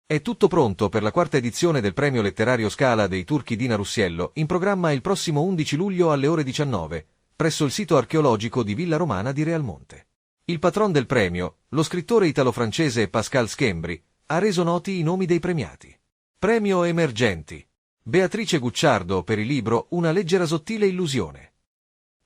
È tutto pronto per la quarta edizione del Premio Letterario Scala dei Turchi Dina Russiello, in programma il prossimo 11 luglio alle ore 19, presso il sito archeologico di Villa Romana di Realmonte. Il patron del premio, lo scrittore italo-francese Pascal Schembri, ha reso noti i nomi dei premiati. Premio Emergenti. Beatrice Gucciardo per il libro Una leggera sottile illusione.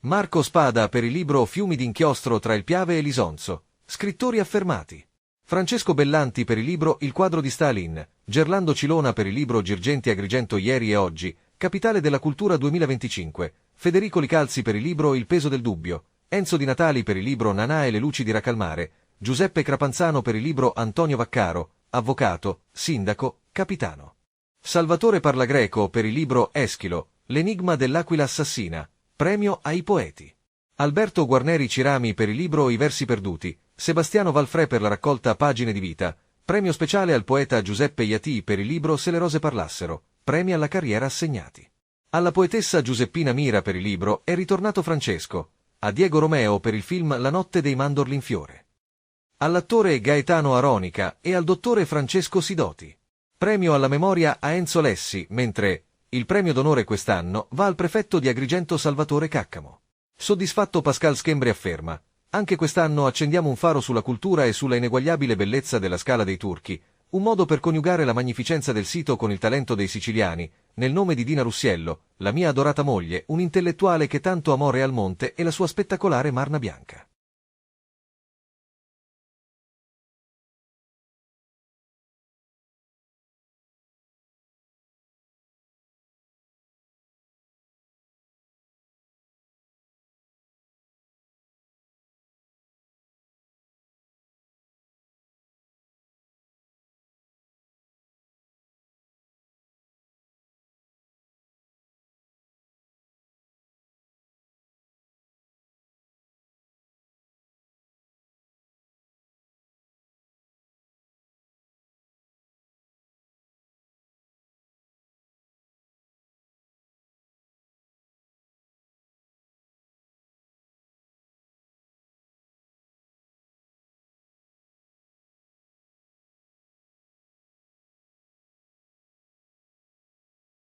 Marco Spada per il libro Fiumi d'inchiostro tra il Piave e l'Isonzo, scrittori affermati. Francesco Bellanti per il libro Il quadro di Stalin, Gerlando Cilona per il libro Girgenti Agrigento ieri e oggi, Capitale della Cultura 2025, Federico Licalzi per il libro Il peso del dubbio, Enzo Di Natali per il libro Nanà e le luci di Racalmare, Giuseppe Crapanzano per il libro Antonio Vaccaro, avvocato, sindaco, capitano. Salvatore Parlagreco per il libro Eschilo, L'enigma dell'aquila assassina, premio ai poeti. Alberto Guarneri Cirami per il libro I versi perduti, Sebastiano Valfrè per la raccolta Pagine di vita, premio speciale al poeta Giuseppe Iati per il libro Se le rose parlassero, premi alla carriera assegnati. Alla poetessa Giuseppina Mira per il libro È ritornato Francesco, a Diego Romeo per il film La notte dei mandorli in fiore. All'attore Gaetano Aronica e al dottore Francesco Sidoti. Premio alla memoria a Enzo Lessi, mentre il premio d'onore quest'anno va al prefetto di Agrigento Salvatore Caccamo. Soddisfatto Pascal Schembri afferma: anche quest'anno accendiamo un faro sulla cultura e sulla ineguagliabile bellezza della Scala dei Turchi, un modo per coniugare la magnificenza del sito con il talento dei siciliani, nel nome di Dina Russiello, la mia adorata moglie, un intellettuale che tanto amò Realmonte e la sua spettacolare Marna Bianca.